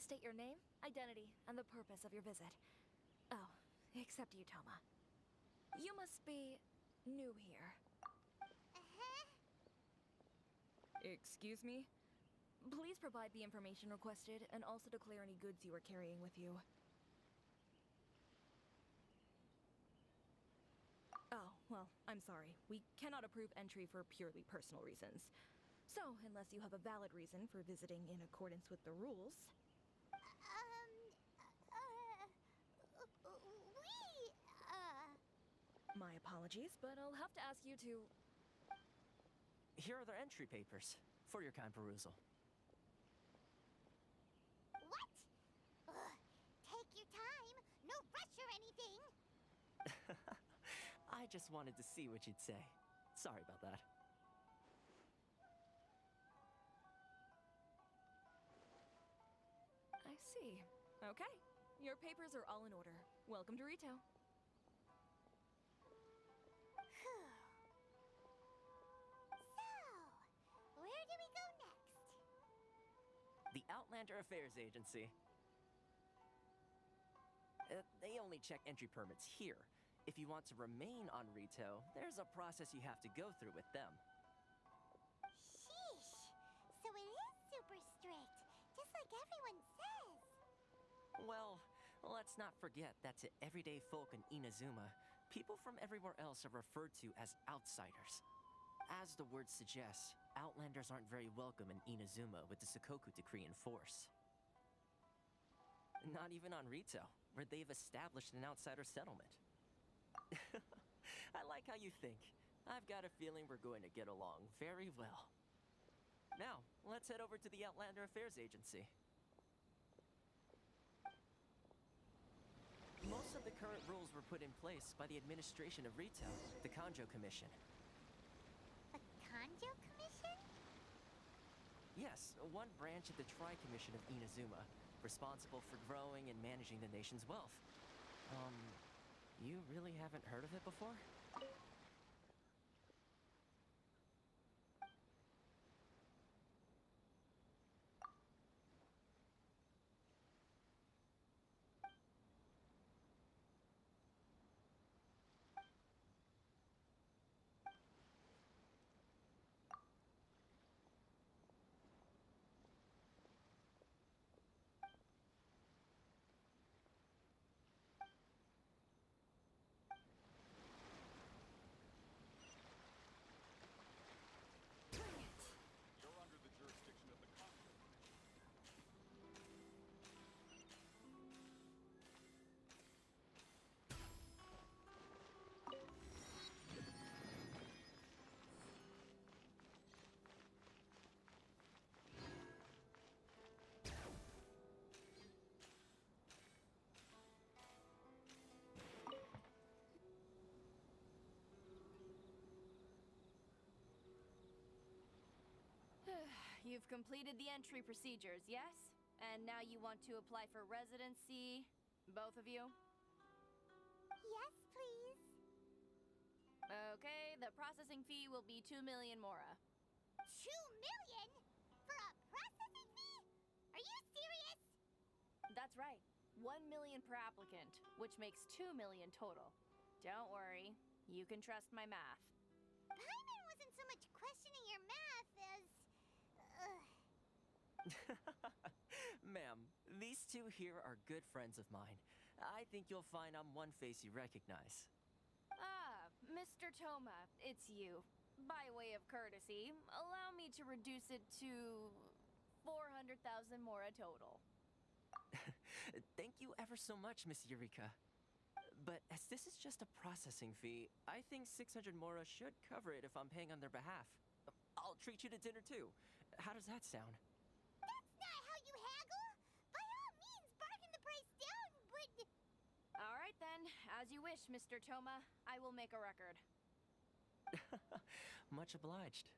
state your name, identity, and the purpose of your visit. Oh, except you, Toma. You must be new here. Excuse me? Please provide the information requested and also declare any goods you are carrying with you. Oh, well, I'm sorry. We cannot approve entry for purely personal reasons. So, unless you have a valid reason for visiting in accordance with the rules... My apologies, but I'll have to ask you to... Here are their entry papers, for your kind perusal. What? Take your time. No rush or anything. I just wanted to see what you'd say. Sorry about that. I see. Okay. Your papers are all in order. Welcome to Rito. So, where do we go next? The Outlander Affairs Agency. They only check entry permits here. If you want to remain on Rito, there's a process you have to go through with them. Sheesh. So it is super strict, just like everyone says. Well, let's not forget that to everyday folk in Inazuma, people from everywhere else are referred to as outsiders. As the word suggests, Outlanders aren't very welcome in Inazuma with the Sakoku Decree in force. Not even on Rito, where they've established an outsider settlement. I like how you think. I've got a feeling we're going to get along very well. Now, let's head over to the Outlander Affairs Agency. Most of the current rules were put in place by the administration of Rito, the Kanjo Commission. The Kanjo Commission? Yes, one branch of the Tri-Commission of Inazuma, responsible for growing and managing the nation's wealth. You really haven't heard of it before? You're under the jurisdiction of the Congress. You've completed the entry procedures, yes? And now you want to apply for residency, both of you? Yes, please. Okay, the processing fee will be 2 million mora. 2 million? For a processing fee? Are you serious? That's right. 1 million per applicant, which makes 2 million total. Don't worry, you can trust my math. Paimon wasn't so much questioning your math as... Ma'am, these two here are good friends of mine. I think you'll find I'm one face you recognize. Ah, Mr. Toma, it's you. By way of courtesy, allow me to reduce it to 400,000 mora total. Thank you ever so much, Miss Eureka. But as this is just a processing fee, I think 600 mora should cover it if I'm paying on their behalf. I'll treat you to dinner too. How does that sound? That's not how you haggle! By all means, bargain the price down, but... All right then, as you wish, Mr. Toma. I will make a record. Much obliged.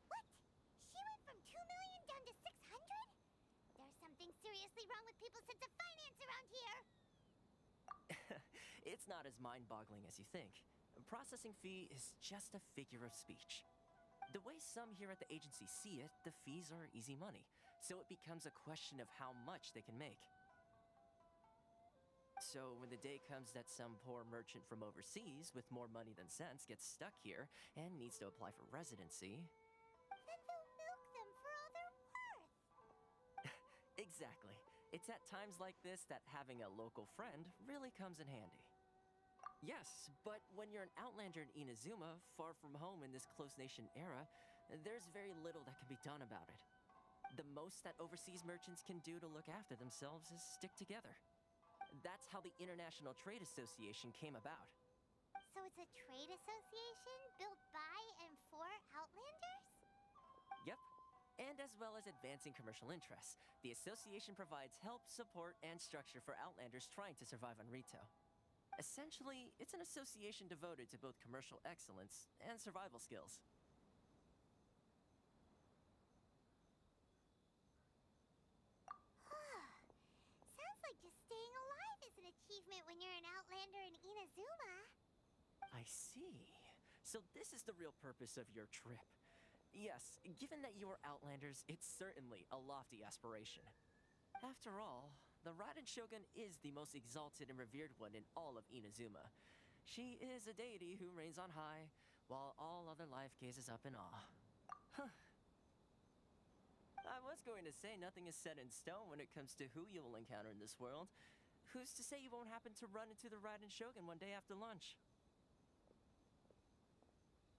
What? She went from 2 million down to 600? There's something seriously seriously wrong with people's sense of finance around here? It's not as mind-boggling as you think. Processing fee is just a figure of speech. The way some here at the agency see it, the fees are easy money, so it becomes a question of how much they can make. So when the day comes that some poor merchant from overseas with more money than sense gets stuck here and needs to apply for residency... Then they'll milk them for all they're worth. Exactly. It's at times like this that having a local friend really comes in handy. Yes, but when you're an Outlander in Inazuma, far from home in this closed nation era, there's very little that can be done about it. The most that overseas merchants can do to look after themselves is stick together. That's how the International Trade Association came about. So it's a trade association built by and for Outlanders? Yep. And as well as advancing commercial interests, the association provides help, support, and structure for Outlanders trying to survive on Rito. Essentially, it's an association devoted to both commercial excellence and survival skills. Sounds like just staying alive is an achievement when you're an Outlander in Inazuma. I see. So this is the real purpose of your trip. Yes, given that you are Outlanders, it's certainly a lofty aspiration. After all, the Raiden Shogun is the most exalted and revered one in all of Inazuma. She is a deity who reigns on high, while all other life gazes up in awe. Huh. I was going to say nothing is set in stone when it comes to who you will encounter in this world. Who's to say you won't happen to run into the Raiden Shogun one day after lunch?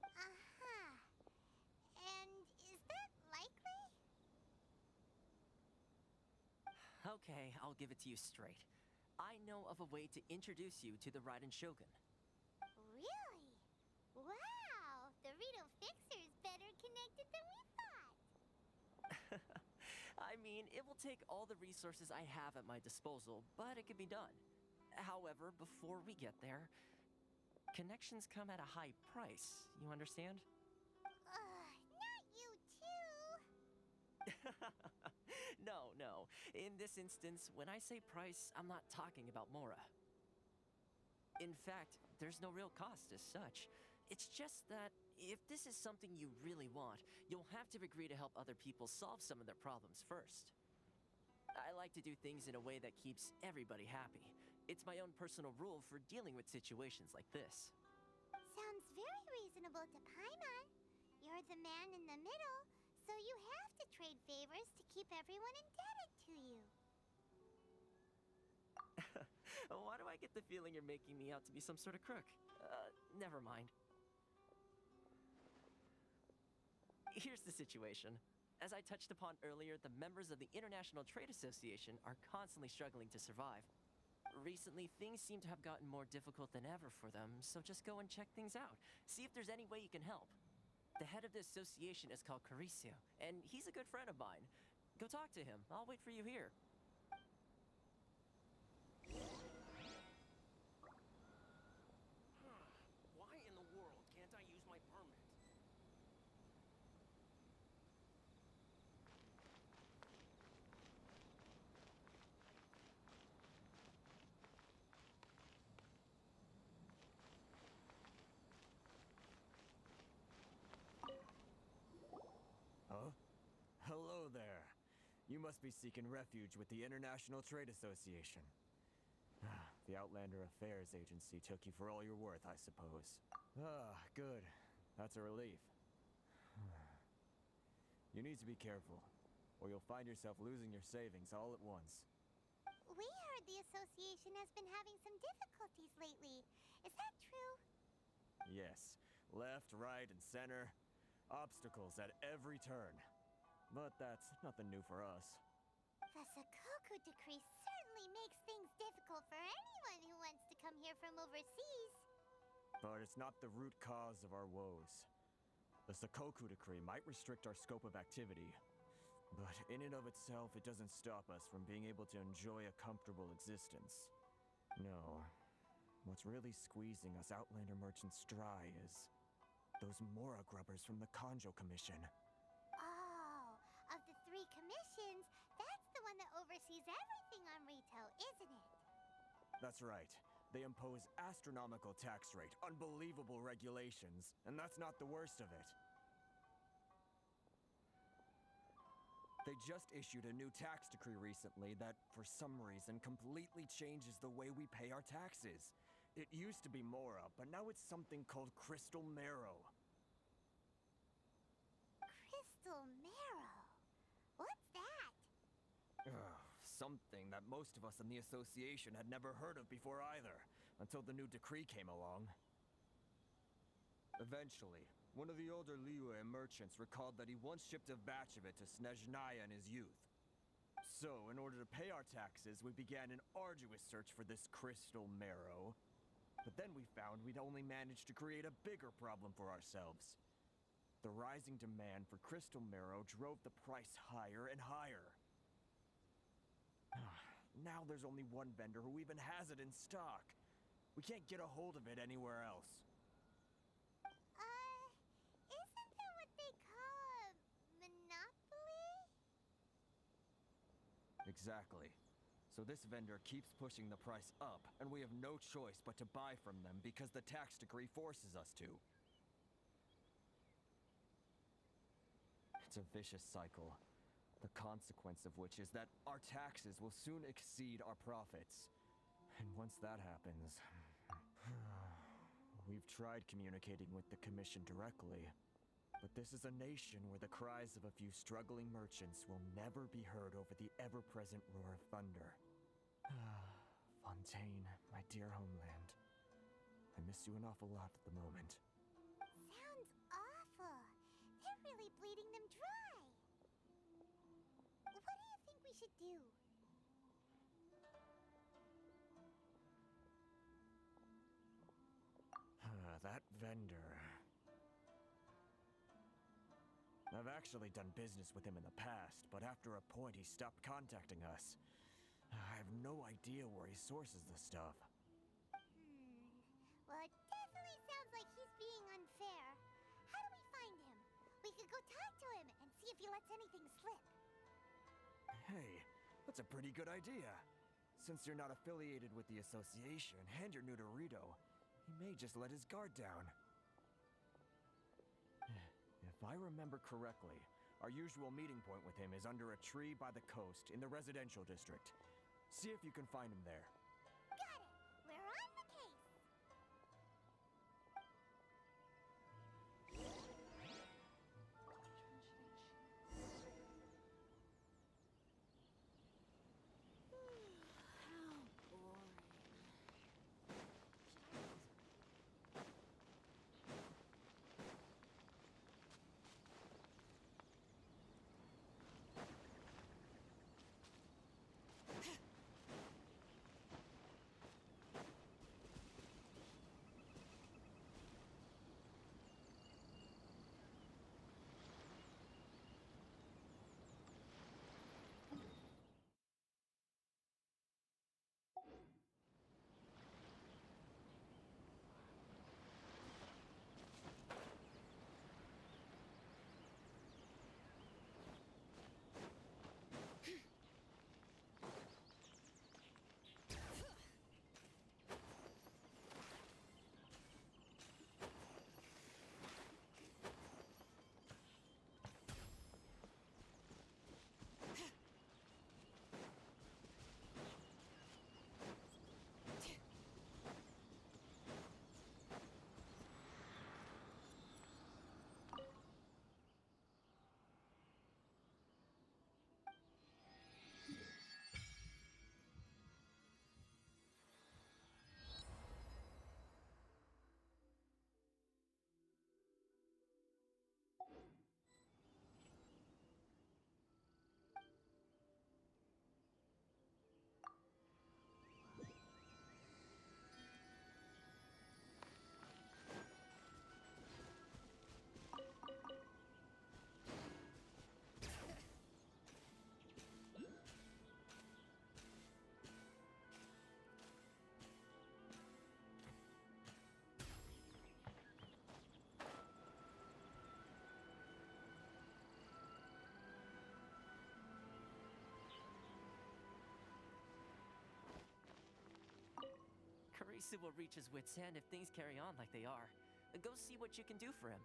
Uh-huh. And is that likely? Okay, I'll give it to you straight. I know of a way to introduce you to the Raiden Shogun. Really? Wow! The Rito Fixer's better connected than we thought. I mean, it will take all the resources I have at my disposal, but it can be done. However, before we get there, connections come at a high price, you understand? Not you too. No. In this instance, when I say price, I'm not talking about Mora. In fact, there's no real cost as such. It's just that if this is something you really want, you'll have to agree to help other people solve some of their problems first. I like to do things in a way that keeps everybody happy. It's my own personal rule for dealing with situations like this. Sounds very reasonable to Paimon. You're the man in the middle, so you have to trade favors to keep everyone indebted to you. Why do I get the feeling you're making me out to be some sort of crook? Never mind. Here's the situation. As I touched upon earlier, the members of the International Trade Association are constantly struggling to survive. Recently, things seem to have gotten more difficult than ever for them, so just go and check things out. See if there's any way you can help. The head of the association is called Karisu, and he's a good friend of mine. Go talk to him. I'll wait for you here. Why in the world can't I use my permit? Huh? Hello there. You must be seeking refuge with the International Trade Association. The Outlander Affairs Agency took you for all you're worth, I suppose. Good. That's a relief. You need to be careful, or you'll find yourself losing your savings all at once. We heard the association has been having some difficulties lately. Is that true? Yes. Left, right, and center. Obstacles at every turn. But that's nothing new for us. The Sakoku decree certainly makes things difficult for anyone who wants to come here from overseas. But it's not the root cause of our woes. The Sakoku decree might restrict our scope of activity, but in and of itself, it doesn't stop us from being able to enjoy a comfortable existence. No. What's really squeezing us Outlander merchants dry is those Mora grubbers from the Kanjo Commission. Oh, of the three commissions, that's the one that oversees sees everything on Rito, isn't it? That's right. They impose astronomical tax rate, unbelievable regulations, and that's not the worst of it. They just issued a new tax decree recently that, for some reason, completely changes the way we pay our taxes. It used to be Mora, but now it's something called Crystal Marrow. Crystal Marrow. What's that? Something that most of us in the association had never heard of before either, until the new decree came along. Eventually, one of the older Liyue merchants recalled that he once shipped a batch of it to Snezhnaya in his youth. So, in order to pay our taxes, we began an arduous search for this crystal marrow. But then we found we'd only managed to create a bigger problem for ourselves. The rising demand for crystal marrow drove the price higher and higher. Now there's only one vendor who even has it in stock. We can't get a hold of it anywhere else. Isn't that what they call a monopoly? Exactly. So this vendor keeps pushing the price up, and we have no choice but to buy from them because the tax decree forces us to. It's a vicious cycle. The consequence of which is that our taxes will soon exceed our profits. And once that happens... We've tried communicating with the Commission directly, but this is a nation where the cries of a few struggling merchants will never be heard over the ever-present roar of thunder. Fontaine, my dear homeland. I miss you an awful lot at the moment. Sounds awful. They're really bleeding them dry. What do you think we should do? That vendor... I've actually done business with him in the past, but after a point he stopped contacting us. I have no idea where he sources the stuff. Well, it definitely sounds like he's being unfair. How do we find him? We could go talk to him and see if he lets anything slip. Hey, that's a pretty good idea. Since you're not affiliated with the association and you're new to Rito, he may just let his guard down. If I remember correctly, our usual meeting point with him is under a tree by the coast in the residential district. See if you can find him there. Got it. We're on the case. Kurisu will reach his wit's end if things carry on like they are. Go see what you can do for him.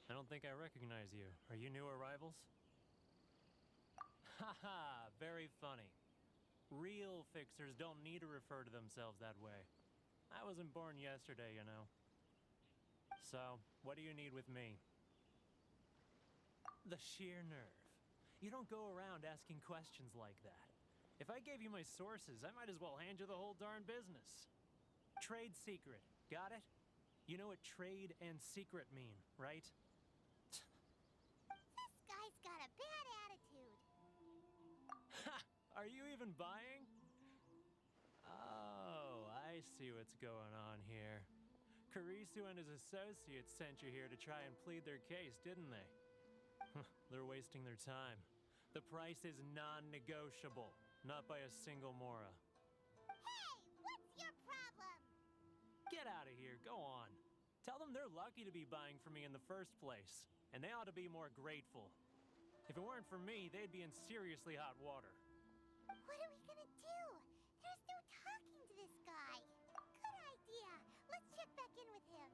I don't think I recognize you. Are you new arrivals? Haha, very funny. Real fixers don't need to refer to themselves that way. I wasn't born yesterday, you know. So, what do you need with me? The sheer nerve. You don't go around asking questions like that. If I gave you my sources, I might as well hand you the whole darn business. Trade secret, got it? You know what trade and secret mean, right? This guy's got a bad attitude. Ha! Are you even buying? Oh, I see what's going on here. Kurisu and his associates sent you here to try and plead their case, didn't they? They're wasting their time. The price is non-negotiable, not by a single mora. Hey, what's your problem? Get out of here, go on. Tell them they're lucky to be buying from me in the first place, and they ought to be more grateful. If it weren't for me, they'd be in seriously hot water. What are we gonna do? There's no talking to this guy. Good idea. Let's check back in with him.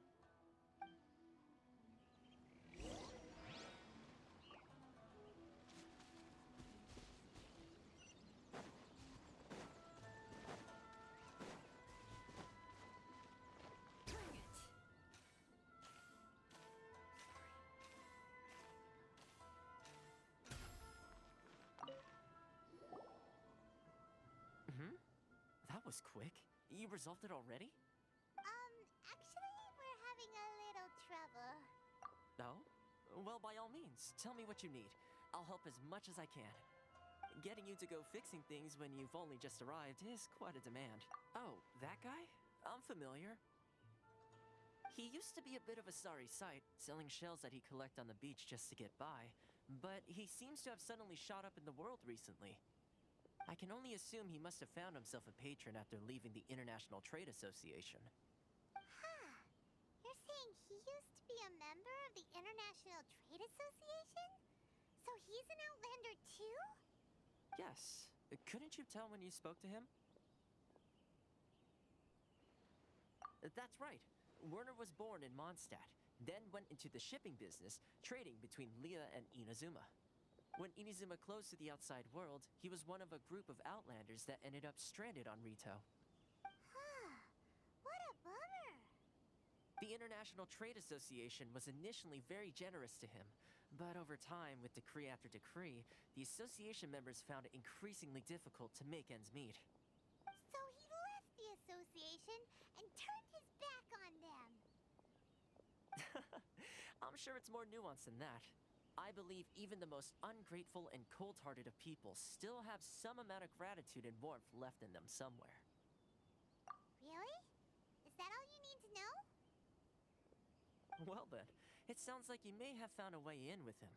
That was quick. You resolved it already? Actually, we're having a little trouble. Oh? Well, by all means, tell me what you need. I'll help as much as I can. Getting you to go fixing things when you've only just arrived is quite a demand. Oh, that guy? I'm familiar. He used to be a bit of a sorry sight, selling shells that he'd collect on the beach just to get by, but he seems to have suddenly shot up in the world recently. I can only assume he must have found himself a patron after leaving the International Trade Association. Huh. You're saying he used to be a member of the International Trade Association? So he's an Outlander too? Yes. Couldn't you tell when you spoke to him? That's right. Werner was born in Mondstadt, then went into the shipping business, trading between Leah and Inazuma. When Inazuma closed to the outside world, he was one of a group of Outlanders that ended up stranded on Rito. Huh. What a bummer. The International Trade Association was initially very generous to him, but over time, with decree after decree, the association members found it increasingly difficult to make ends meet. So he left the association and turned his back on them. I'm sure it's more nuanced than that. I believe even the most ungrateful and cold-hearted of people still have some amount of gratitude and warmth left in them somewhere. Really? Is that all you need to know? Well then, it sounds like you may have found a way in with him.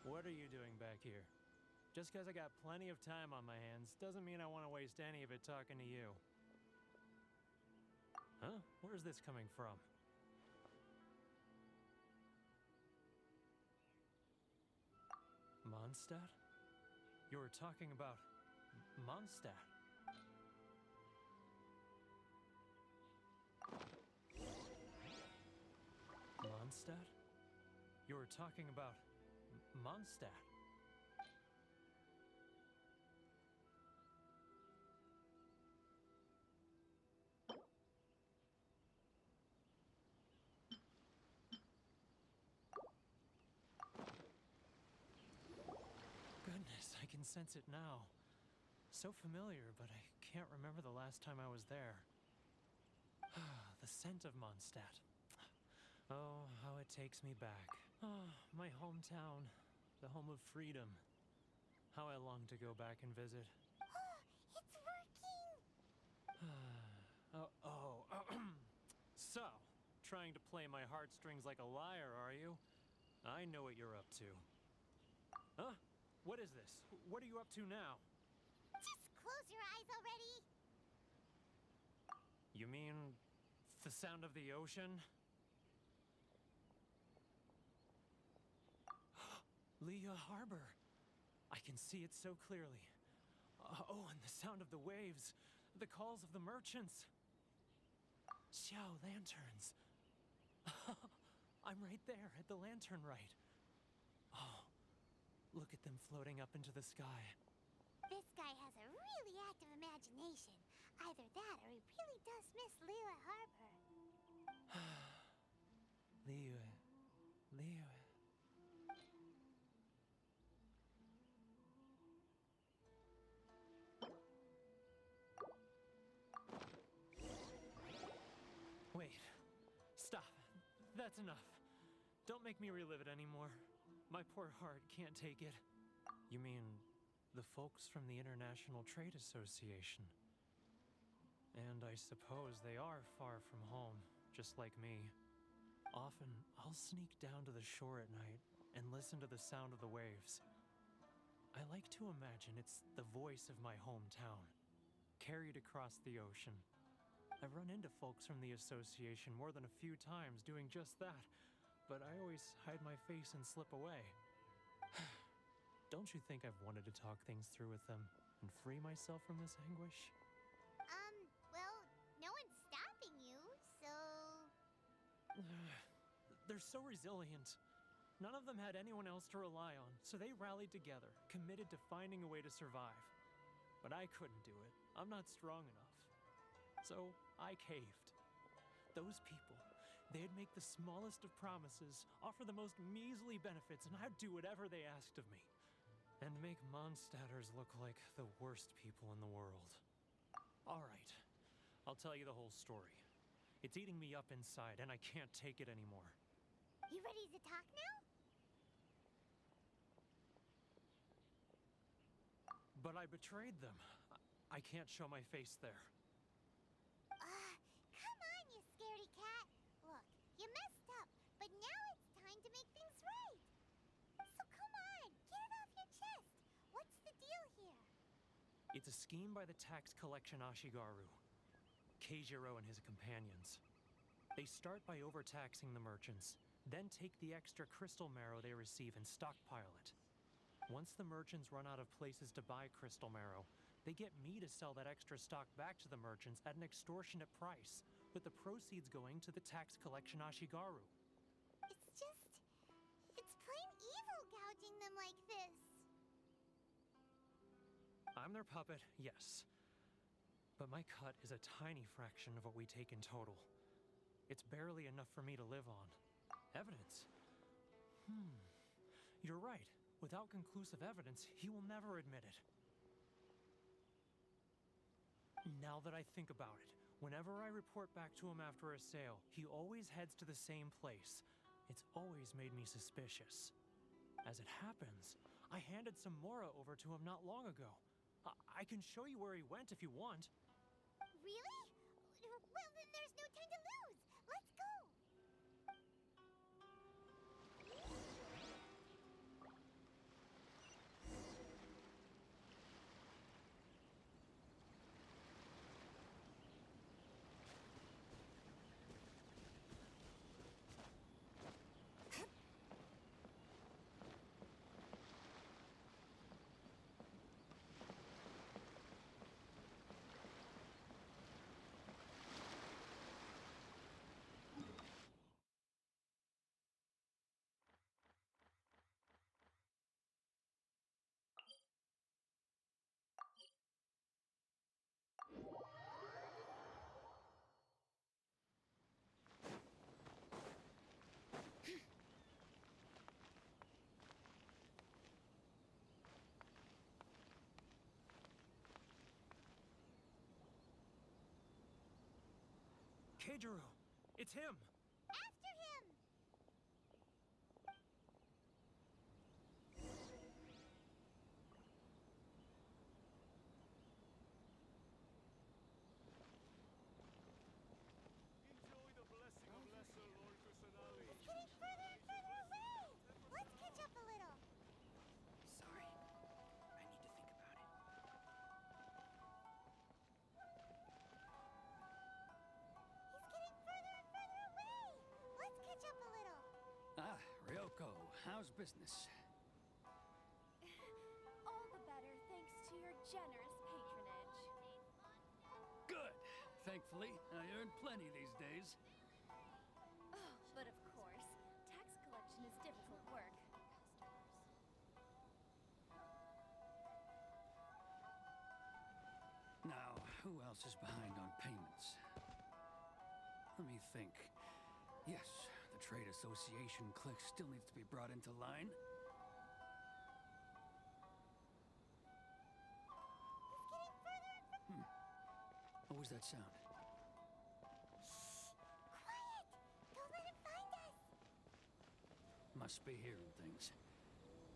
What are you doing back here? Just because I got plenty of time on my hands doesn't mean I want to waste any of it talking to you. Huh? Where's this coming from? Mondstadt? You were talking about Mondstadt. Mondstadt? Mondstadt? You were talking about Mondstadt. Goodness, I can sense it now. So familiar, but I can't remember the last time I was there. The scent of Mondstadt. Oh, how it takes me back. Oh, my hometown, the home of freedom. How I long to go back and visit. It's working! So, trying to play my heartstrings like a liar, are you? I know what you're up to. Huh? What is this? What are you up to now? Just close your eyes already! You mean the sound of the ocean? Leah Harbor. I can see it so clearly. Oh, and the sound of the waves. The calls of the merchants. Xiao lanterns. I'm right there at the lantern right. Oh, look at them floating up into the sky. This guy has a really active imagination. Either that or he really does miss Liyue Harbor. Liyue. Wait. Stop. That's enough. Don't make me relive it anymore. My poor heart can't take it. You mean the folks from the International Trade Association? And I suppose they are far from home, just like me. Often, I'll sneak down to the shore at night and listen to the sound of the waves. I like to imagine it's the voice of my hometown, carried across the ocean. I've run into folks from the association more than a few times doing just that, but I always hide my face and slip away. Don't you think I've wanted to talk things through with them and free myself from this anguish? Well, no one's stopping you, so... They're so resilient. None of them had anyone else to rely on, so they rallied together, committed to finding a way to survive. But I couldn't do it. I'm not strong enough. So I caved. Those people, they'd make the smallest of promises, offer the most measly benefits, and I'd do whatever they asked of me. And make Mondstadters look like the worst people in the world. All right, I'll tell you the whole story. It's eating me up inside, and I can't take it anymore. You ready to talk now? But I betrayed them. I can't show my face there. Come on, you scaredy cat. Look, you messed up, but now it's time to make things right. So come on, get it off your chest. What's the deal here? It's a scheme by the tax collection Ashigaru, Keijiro and his companions. They start by overtaxing the merchants, then take the extra crystal marrow they receive and stockpile it. Once the merchants run out of places to buy crystal marrow, they get me to sell that extra stock back to the merchants at an extortionate price, with the proceeds going to the tax collection Ashigaru. It's plain evil gouging them like this. I'm their puppet, yes. But my cut is a tiny fraction of what we take in total. It's barely enough for me to live on. Evidence? You're right. Without conclusive evidence, he will never admit it. Now that I think about it, whenever I report back to him after a sale, he always heads to the same place. It's always made me suspicious. As it happens, I handed some Mora over to him not long ago. I can show you where he went if you want. Really? Well, then there's no time to lose. Let's go. Keijiro! It's him! After him! Enjoy the blessing of Lesser Lord Kusanali. It's getting further and further away! Let's catch up a little. Sorry. I need to think about it. He's getting further and further away! Let's catch up a little. Ah, Ryoko, how's business? All the better thanks to your generous patronage. Good. Thankfully, I earn plenty these days. Oh, but of course, tax collection is difficult work. Now, who else is behind on payments? Let me think. Yes, the Trade Association clique still needs to be brought into line. He's getting further and further. What was that sound? Quiet! Don't let him find us! Must be hearing things.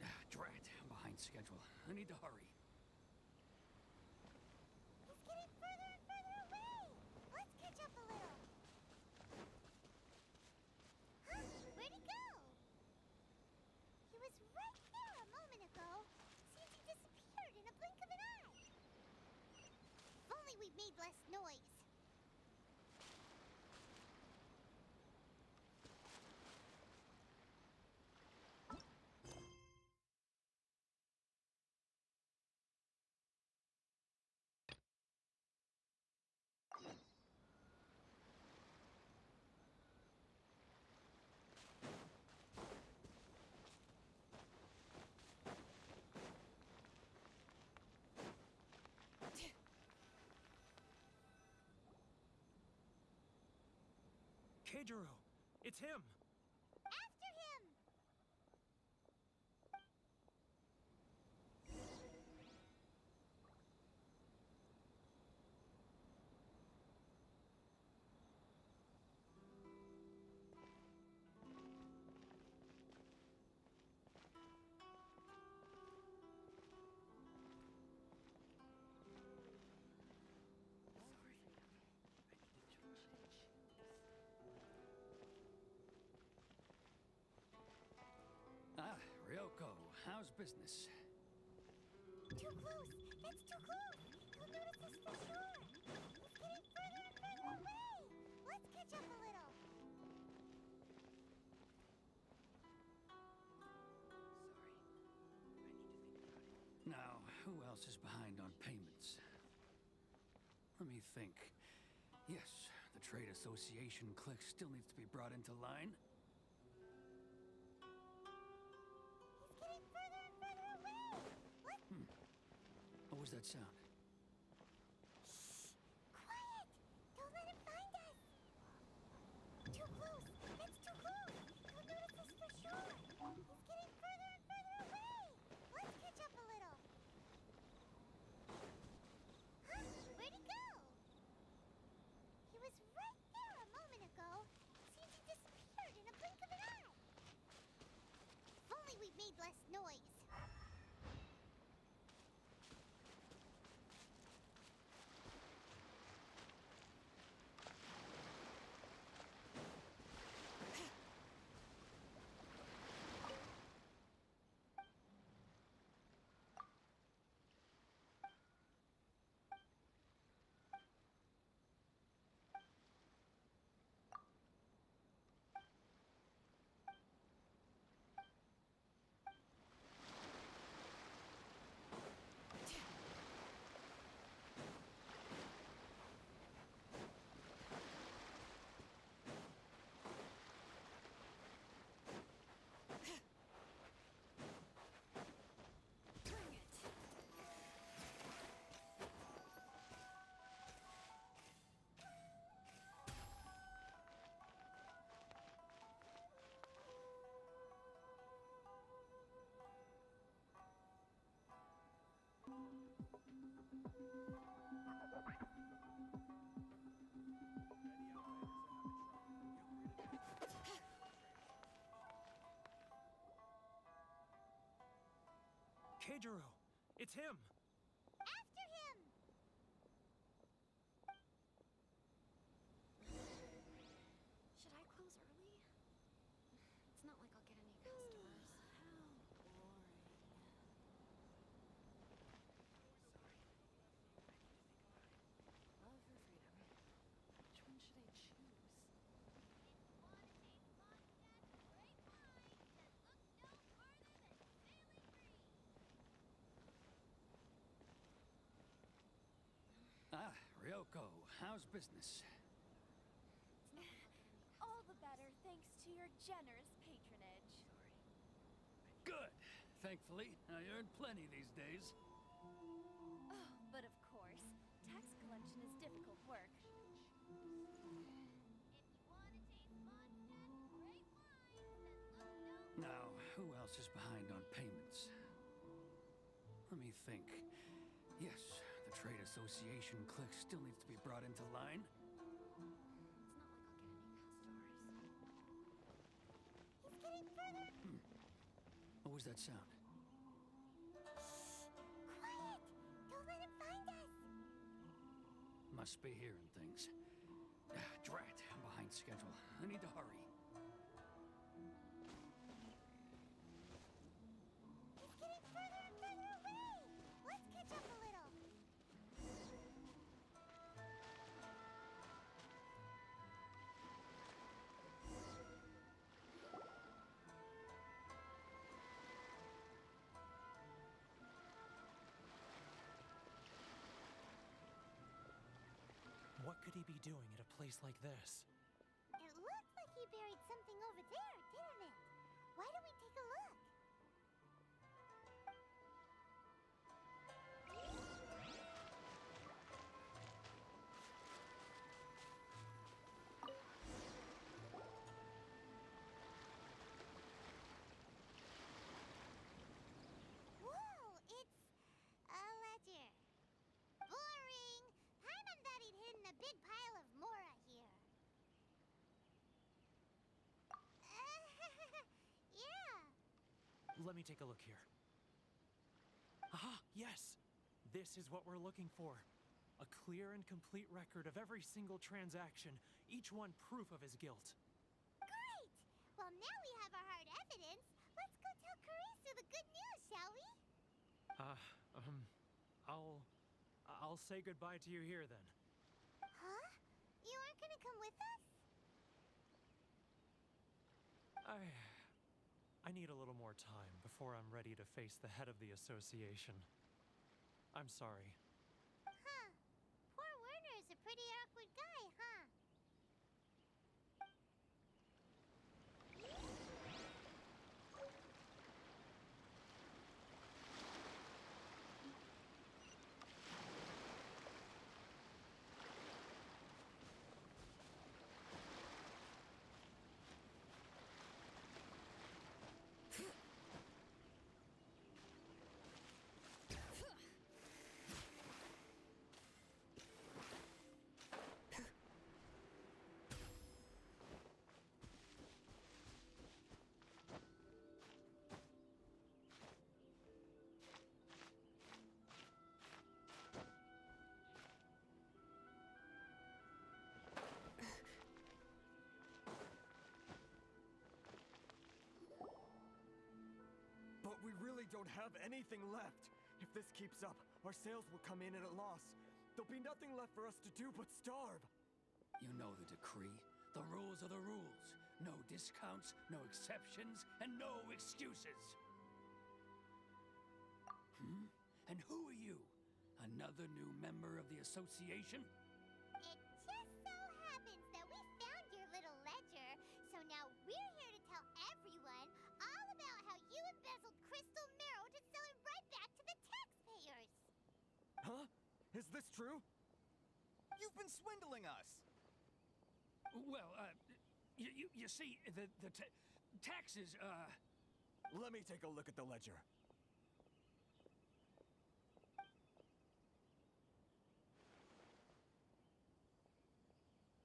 Ah, drat, I'm behind schedule. I need to hurry. He's getting further and further away! Let's catch up a little. Huh? Where'd he go? He was right there a moment ago. Seems he disappeared in a blink of an eye. If only we'd made less noise. Keijiro! It's him! After him! Ah, Ryoko, how's business? Too close! That's too close! He'll notice us for sure! He's getting further and further away! Let's catch up a little. Sorry. I need to think about it. Now, who else is behind on payments? Let me think. Yes, the Trade Association clique still needs to be brought into line. He's getting further and further away! Let's... What was that sound? Quiet! Don't let him find us! Too close! That's too close! He'll notice us for sure! He's getting further and further away! Let's catch up a little. Huh? Where'd he go? He was right there a moment ago. Seems he disappeared in a blink of an eye. If only we'd made less noise. Majoru! It's him! After him! Should I close early? It's not like I'll get any customers. Love for freedom. Which one should I choose? Ah, Ryoko, how's business? All the better thanks to your generous patronage. Good. Thankfully, I earn plenty these days. Oh, but of course, tax collection is difficult work. Now, who else is behind on payments? Let me think. Yes, the Trade Association clique still needs to be brought into line. It's not like I'll get any customers. He's getting further. What was that sound? Quiet! Don't let him find us! Must be hearing things. Drat, I'm behind schedule. I need to hurry. He's getting further and further away! Let's catch up a little. What could he be doing at a place like this? It looked like he buried something over there, didn't it? Why don't we take a look? Whoa, it's a ledger. Boring. Paimon thought he'd hidden a big pile of Mora here. Yeah. Let me take a look here. Aha! Yes! This is what we're looking for. A clear and complete record of every single transaction, each one proof of his guilt. Great! Well, now we have our hard evidence. Let's go tell Karisu the good news, shall we? I'll say goodbye to you here then. Huh? You aren't gonna come with us? I need a little more time before I'm ready to face the head of the association. I'm sorry. Huh. Poor Werner's a pretty awkward guy, huh? But we really don't have anything left. If this keeps up, our sales will come in at a loss. There'll be nothing left for us to do but starve. You know the decree. The rules are the rules. No discounts, no exceptions, and no excuses. And who are you? Another new member of the association? It just so happens that we found your little ledger, so now we're here to tell everyone all about how you embezzled crystal marrow to sell it right back to the taxpayers. Huh? Is this true? You've been swindling us! Well, you see, the taxes, Let me take a look at the ledger.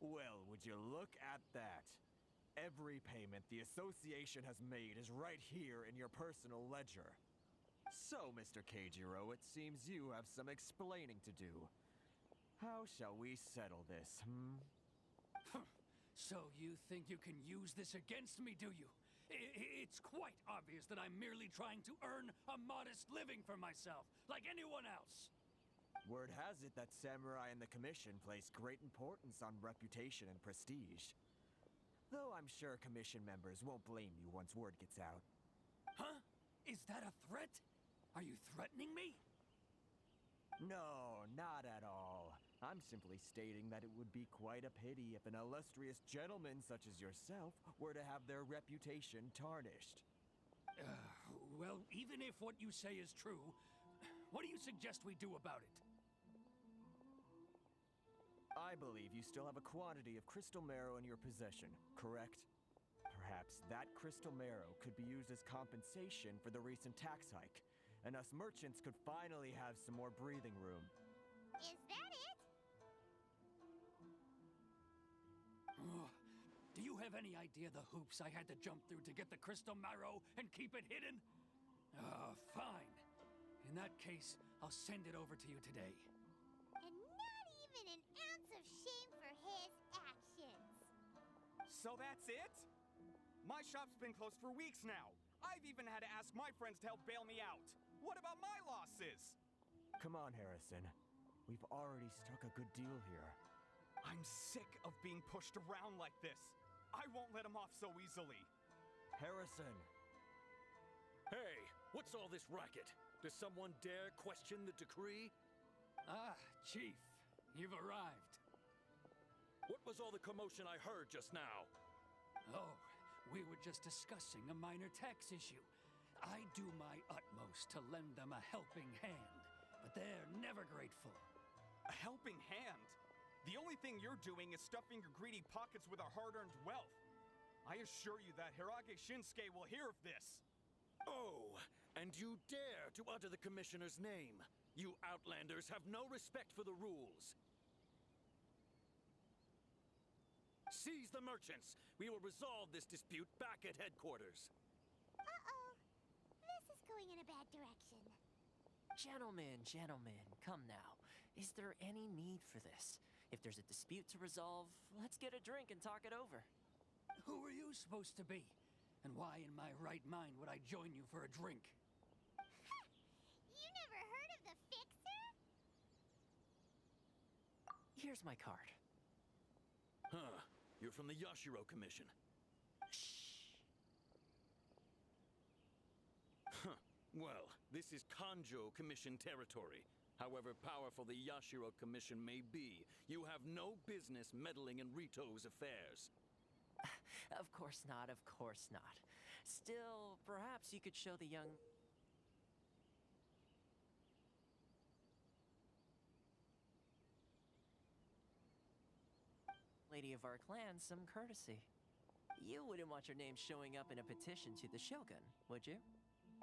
Well, would you look at that? Every payment the association has made is right here in your personal ledger. So, Mr. Keijiro, it seems you have some explaining to do. How shall we settle this, hmm? So you think you can use this against me, do you? It's quite obvious that I'm merely trying to earn a modest living for myself, like anyone else. Word has it that samurai and the commission place great importance on reputation and prestige. Though I'm sure commission members won't blame you once word gets out. Huh? Is that a threat? Are you threatening me? No, not at all. I'm simply stating that it would be quite a pity if an illustrious gentleman such as yourself were to have their reputation tarnished. Well, even if what you say is true, what do you suggest we do about it? I believe you still have a quantity of crystal marrow in your possession, correct? Perhaps that crystal marrow could be used as compensation for the recent tax hike, and us merchants could finally have some more breathing room. Is that it? Do you have any idea the hoops I had to jump through to get the crystal marrow and keep it hidden? Fine. In that case, I'll send it over to you today. And not even an ounce of shame for his actions. So that's it? My shop's been closed for weeks now. I've even had to ask my friends to help bail me out. What about my losses? Come on, Harrison. We've already struck a good deal here. I'm sick of being pushed around like this. I won't let him off so easily. Harrison! Hey, what's all this racket? Does someone dare question the decree? Ah, Chief, you've arrived. What was all the commotion I heard just now? Oh, we were just discussing a minor tax issue. I do my utmost to lend them a helping hand, but they're never grateful. A helping hand? The only thing you're doing is stuffing your greedy pockets with our hard-earned wealth. I assure you that Hirage Shinsuke will hear of this. Oh, and you dare to utter the Commissioner's name. You Outlanders have no respect for the rules. Seize the merchants. We will resolve this dispute back at headquarters. Uh-oh. This is going in a bad direction. Gentlemen, come now. Is there any need for this? If there's a dispute to resolve, let's get a drink and talk it over. Who are you supposed to be? And why in my right mind would I join you for a drink? You never heard of the Fixer? Here's my card. Huh. You're from the Yashiro Commission. Shh. Huh. Well, this is Kanjo Commission territory. However powerful the Yashiro Commission may be, you have no business meddling in Rito's affairs. Of course not, of course not. Still, perhaps you could show the young... lady of our clan some courtesy. You wouldn't want your name showing up in a petition to the Shogun, would you?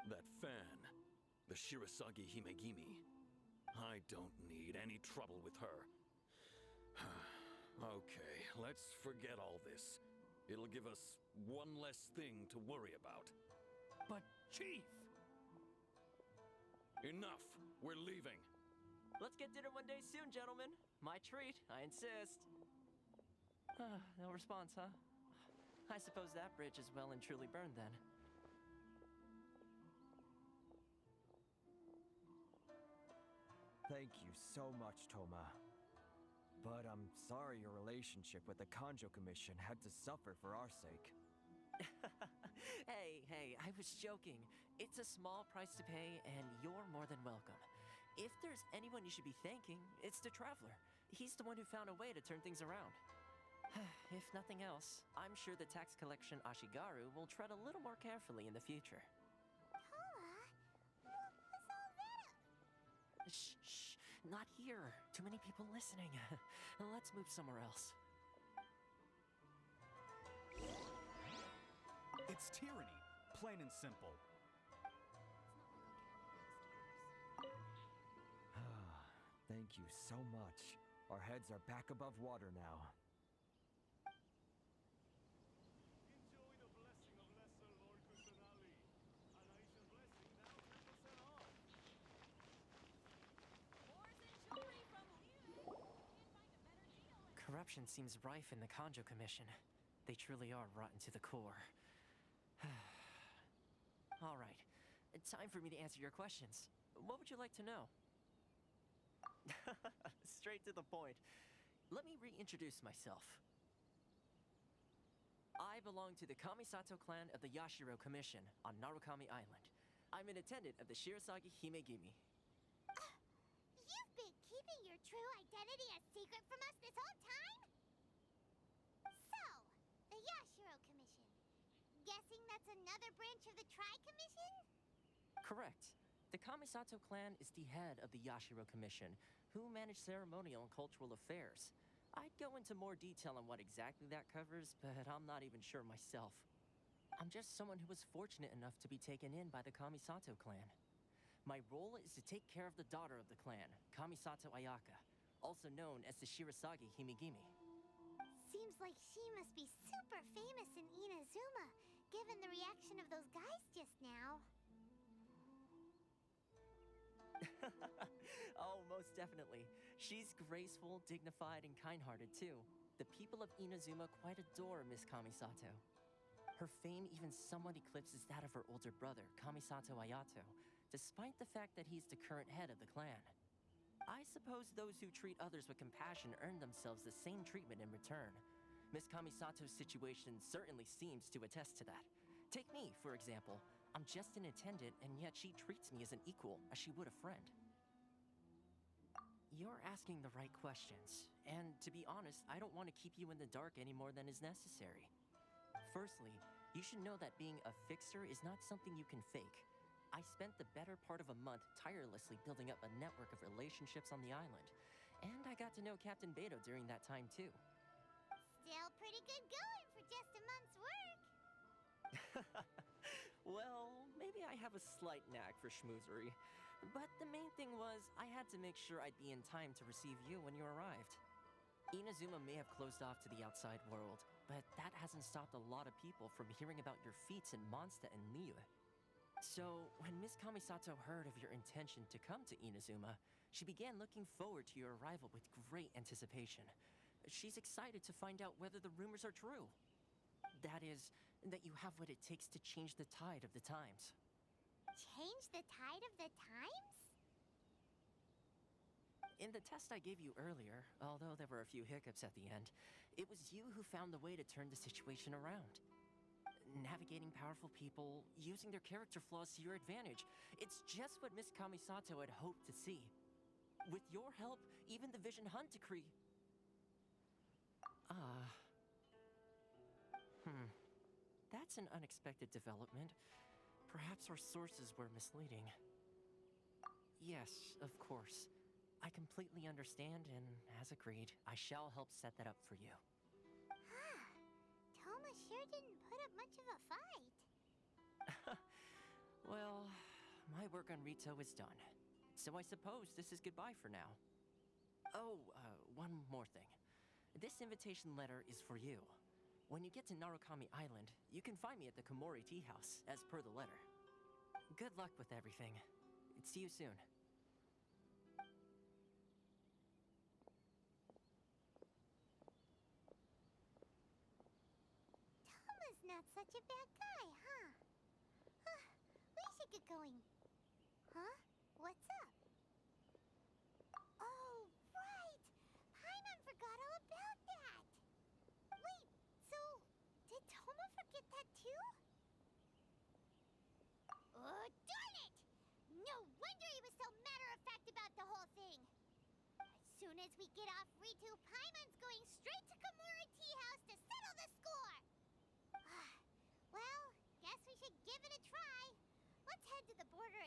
That fan, the Shirasagi Himegimi. I don't need any trouble with her. Okay, let's forget all this. It'll give us one less thing to worry about. But, Chief! Enough! We're leaving. Let's get dinner one day soon, gentlemen. My treat, I insist. No response, huh? I suppose that bridge is well and truly burned then. Thank you so much, Toma. But I'm sorry your relationship with the Kanjo Commission had to suffer for our sake. Hey, I was joking. It's a small price to pay, and you're more than welcome. If there's anyone you should be thanking, it's the Traveler. He's the one who found a way to turn things around. If nothing else, I'm sure the tax collection Ashigaru will tread a little more carefully in the future. Paula, what was all that? Shh, not here. Too many people listening. Let's move somewhere else. It's tyranny, plain and simple. Thank you so much. Our heads are back above water now. Enjoy the blessing of Lesser Lord Kusanali. An Aisha blessing now 10% off. Corruption seems rife in the Kanjo Commission. They truly are rotten to the core. All right. Time for me to answer your questions. What would you like to know? Straight to the point. Let me reintroduce myself. I belong to the Kamisato clan of the Yashiro Commission on Narukami Island. I'm an attendant of the Shirasagi Himegimi. You've been keeping your true identity a secret from us this whole time? So, the Yashiro Commission. Guessing that's another branch of the Tri-Commission? Correct. The Kamisato clan is the head of the Yashiro Commission, who manage ceremonial and cultural affairs. I'd go into more detail on what exactly that covers, but I'm not even sure myself. I'm just someone who was fortunate enough to be taken in by the Kamisato clan. My role is to take care of the daughter of the clan, Kamisato Ayaka, also known as the Shirasagi Himegimi. Seems like she must be super famous in Inazuma, given the reaction of those guys just now. Oh, most definitely. She's graceful, dignified, and kind-hearted, too. The people of Inazuma quite adore Miss Kamisato. Her fame even somewhat eclipses that of her older brother, Kamisato Ayato, despite the fact that he's the current head of the clan. I suppose those who treat others with compassion earn themselves the same treatment in return. Miss Kamisato's situation certainly seems to attest to that. Take me, for example. I'm just an attendant, and yet she treats me as an equal, as she would a friend. You're asking the right questions, and to be honest, I don't want to keep you in the dark any more than is necessary. Firstly, you should know that being a fixer is not something you can fake. I spent the better part of a month tirelessly building up a network of relationships on the island, and I got to know Captain Beto during that time too. Still pretty good going for just a month's work. Well, maybe I have a slight knack for schmoozery, but the main thing was I had to make sure I'd be in time to receive you when you arrived. Inazuma may have closed off to the outside world, but that hasn't stopped a lot of people from hearing about your feats in Mondstadt and Liyue. So, when Miss Kamisato heard of your intention to come to Inazuma, she began looking forward to your arrival with great anticipation. She's excited to find out whether the rumors are true. That is, that you have what it takes to change the tide of the times. Change the tide of the times? In the test I gave you earlier, although there were a few hiccups at the end, it was you who found the way to turn the situation around. Navigating powerful people, using their character flaws to your advantage. It's just what Miss Kamisato had hoped to see. With your help, even the Vision Hunt decree... That's an unexpected development. Perhaps our sources were misleading. Yes, of course. I completely understand, and as agreed, I shall help set that up for you. Toma sure didn't put up much of a fight. Well, my work on Rito is done. So I suppose this is goodbye for now. Oh, one more thing. This invitation letter is for you. When you get to Narukami Island, you can find me at the Komori Tea House, as per the letter. Good luck with everything. See you soon. Toma's not such a bad guy, huh? We should get going. Huh? What's up? Oh, right! Paimon forgot all about that! Wait, so did Toma forget that too? Oh, darn it! No wonder he was so matter-of-fact about the whole thing! As soon as we get off Ritu, Paimon's going straight to Komori Tea House to settle the score! Well, guess we should give it a try. Let's head to the border